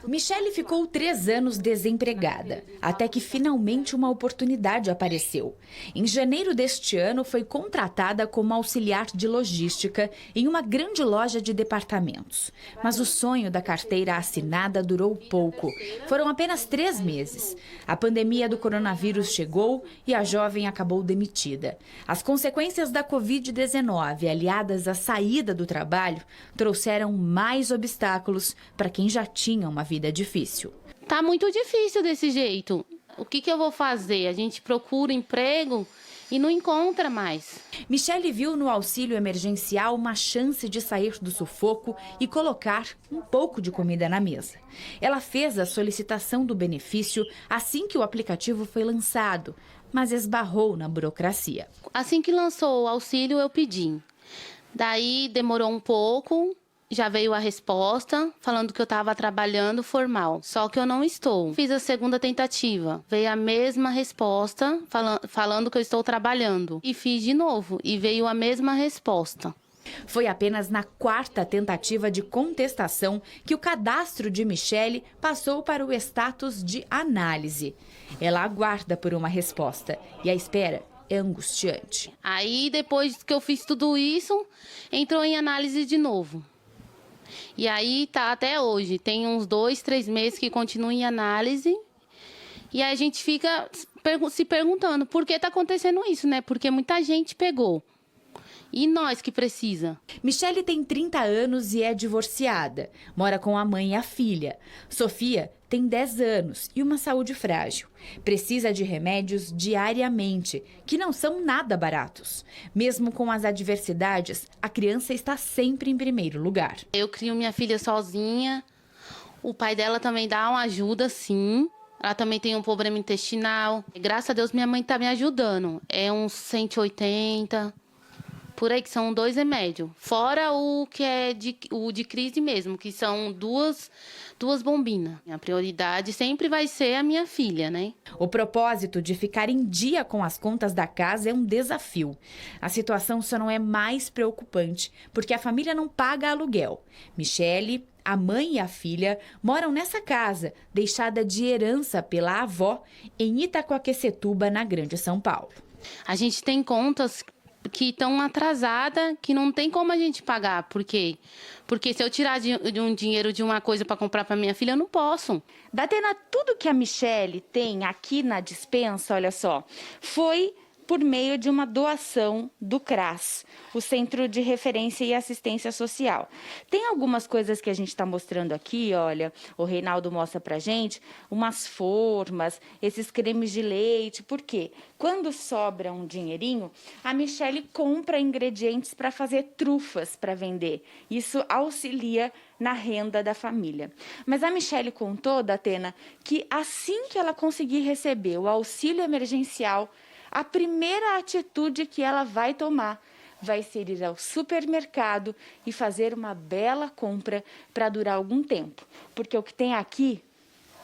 Michele ficou 3 anos desempregada, até que finalmente uma oportunidade apareceu. Em janeiro deste ano, foi contratada como auxiliar de logística em uma grande loja de departamentos. Mas o sonho da carteira assinada durou pouco. Foram apenas 3 meses. A pandemia do coronavírus chegou e a jovem acabou demitida. As consequências da Covid-19, aliadas à saída do trabalho, trouxeram mais obstáculos para quem já tinha uma vida difícil. Tá muito difícil desse jeito. O que eu vou fazer? A gente procura emprego e não encontra mais. Michele viu no auxílio emergencial uma chance de sair do sufoco e colocar um pouco de comida na mesa. Ela fez a solicitação do benefício assim que o aplicativo foi lançado, mas esbarrou na burocracia. Assim que lançou o auxílio, eu pedi. Daí demorou um pouco. Já veio a resposta, falando que eu estava trabalhando formal, só que eu não estou. Fiz a segunda tentativa, veio a mesma resposta, falando que eu estou trabalhando. E fiz de novo, e veio a mesma resposta. Foi apenas na 4ª tentativa de contestação que o cadastro de Michele passou para o status de análise. Ela aguarda por uma resposta e a espera é angustiante. Aí, depois que eu fiz tudo isso, entrou em análise de novo. E aí tá até hoje, tem uns 2, 3 meses que continua em análise. E aí a gente fica se perguntando por que tá acontecendo isso, né? Porque muita gente pegou. E nós que precisa? Michele tem 30 anos e é divorciada. Mora com a mãe e a filha. Sofia tem 10 anos e uma saúde frágil. Precisa de remédios diariamente, que não são nada baratos. Mesmo com as adversidades, a criança está sempre em primeiro lugar. Eu crio minha filha sozinha. O pai dela também dá uma ajuda, sim. Ela também tem um problema intestinal. Graças a Deus, minha mãe está me ajudando. É uns 180... Por aí, que são 2 remédios. Fora o que é o de crise mesmo, que são duas bombinas. A prioridade sempre vai ser a minha filha, né? O propósito de ficar em dia com as contas da casa é um desafio. A situação só não é mais preocupante, porque a família não paga aluguel. Michele, a mãe e a filha moram nessa casa, deixada de herança pela avó, em Itaquaquecetuba, na Grande São Paulo. A gente tem contas que estão atrasadas, que não tem como a gente pagar. Por quê? Porque se eu tirar de um dinheiro de uma coisa para comprar para minha filha, eu não posso. Datena, tudo que a Michele tem aqui na despensa, olha só, foi por meio de uma doação do CRAS, o Centro de Referência e Assistência Social. Tem algumas coisas que a gente está mostrando aqui, olha, o Reinaldo mostra pra gente, umas formas, esses cremes de leite, por quê? Quando sobra um dinheirinho, a Michele compra ingredientes para fazer trufas para vender. Isso auxilia na renda da família. Mas a Michele contou, Datena, que assim que ela conseguir receber o auxílio emergencial, a primeira atitude que ela vai tomar vai ser ir ao supermercado e fazer uma bela compra para durar algum tempo. Porque o que tem aqui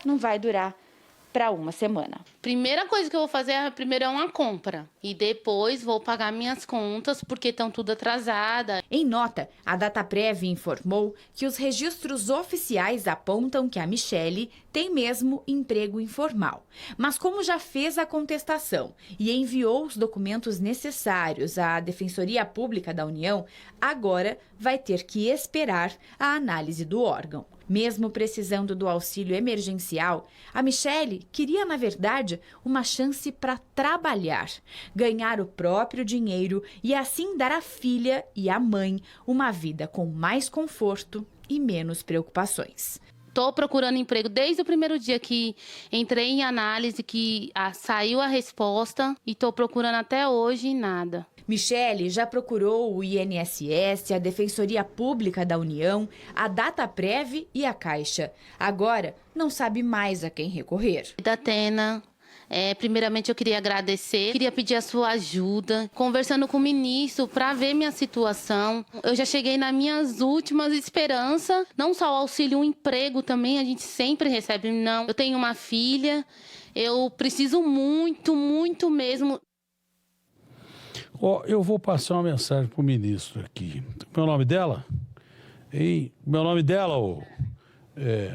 não vai durar para uma semana. Primeira coisa que eu vou fazer primeiro é uma compra. E depois vou pagar minhas contas, porque estão tudo atrasada. Em nota, a Dataprev informou que os registros oficiais apontam que a Michele tem mesmo emprego informal. Mas como já fez a contestação e enviou os documentos necessários à Defensoria Pública da União, agora vai ter que esperar a análise do órgão. Mesmo precisando do auxílio emergencial, a Michele queria, na verdade, uma chance para trabalhar, ganhar o próprio dinheiro e assim dar à filha e à mãe uma vida com mais conforto e menos preocupações. Estou procurando emprego desde o primeiro dia que entrei em análise, que saiu a resposta, e estou procurando até hoje e nada. Michele já procurou o INSS, a Defensoria Pública da União, a Dataprev e a Caixa. Agora, não sabe mais a quem recorrer. Datena, primeiramente eu queria agradecer, queria pedir a sua ajuda, conversando com o ministro para ver minha situação. Eu já cheguei nas minhas últimas esperanças, não só o auxílio, um emprego também, a gente sempre recebe, não. Eu tenho uma filha, eu preciso muito, muito mesmo. Eu vou passar uma mensagem para o ministro aqui. Meu nome dela? Meu nome dela,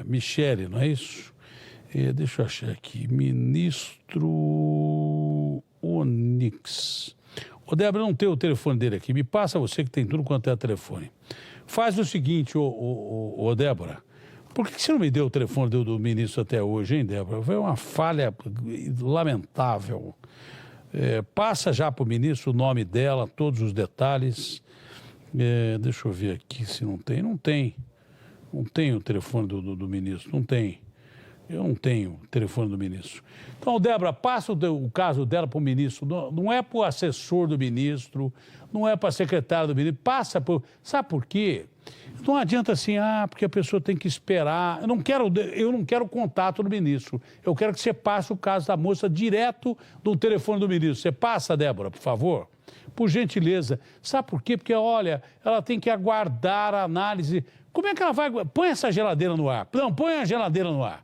Michele, não é isso? Deixa eu achar aqui. Ministro Onyx. Ô, Débora, não tem o telefone dele aqui. Me passa você que tem tudo quanto é telefone. Faz o seguinte, ô Débora. Por que você não me deu o telefone do ministro até hoje, hein, Débora? Foi uma falha lamentável. Passa já para o ministro o nome dela, todos os detalhes. Deixa eu ver aqui se não tem. Não tem. Não tem o telefone do ministro. Não tem. Eu não tenho o telefone do ministro. Então, Débora, passa o caso dela para o ministro. Não é para o assessor do ministro, não é para a secretária do ministro. Passa por... Sabe por quê? Não adianta assim, porque a pessoa tem que esperar. Eu não quero o contato do ministro. Eu quero que você passe o caso da moça direto do telefone do ministro. Você passa, Débora, por favor? Por gentileza. Sabe por quê? Porque, olha, ela tem que aguardar a análise. Como é que ela vai... Põe essa geladeira no ar. Não, põe a geladeira no ar.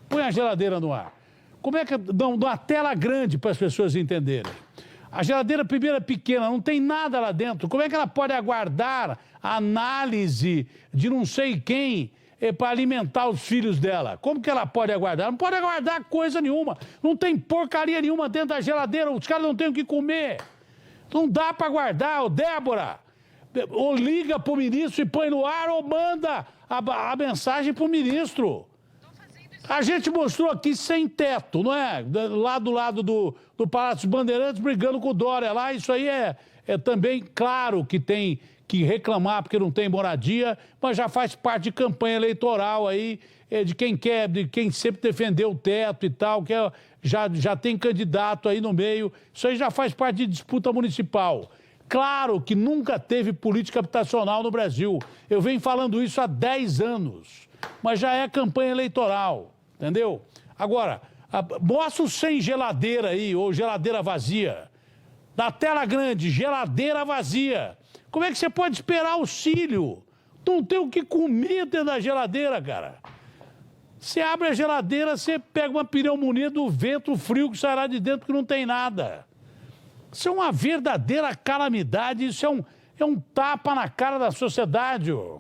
Põe a geladeira no ar. Como é que... Dá uma tela grande para as pessoas entenderem. A geladeira primeiro é pequena, não tem nada lá dentro. Como é que ela pode aguardar a análise de não sei quem para alimentar os filhos dela? Como que ela pode aguardar? Não pode aguardar coisa nenhuma. Não tem porcaria nenhuma dentro da geladeira. Os caras não têm o que comer. Não dá para guardar, Débora. Ou liga para o ministro e põe no ar ou manda a mensagem para o ministro. A gente mostrou aqui sem teto, não é? Lá do lado do Palácio dos Bandeirantes, brigando com o Dória lá. Isso aí é também claro que tem que reclamar porque não tem moradia, mas já faz parte de campanha eleitoral aí, de quem quer, de quem sempre defendeu o teto e tal, que já tem candidato aí no meio. Isso aí já faz parte de disputa municipal. Claro que nunca teve política habitacional no Brasil. Eu venho falando isso há 10 anos, mas já é campanha eleitoral. Entendeu? Agora, mostra o sem geladeira aí, ou geladeira vazia. Na tela grande, geladeira vazia. Como é que você pode esperar auxílio? Não tem o que comer dentro da geladeira, cara. Você abre a geladeira, você pega uma pneumonia do vento frio que sairá de dentro que não tem nada. Isso é uma verdadeira calamidade, isso é um tapa na cara da sociedade, ó.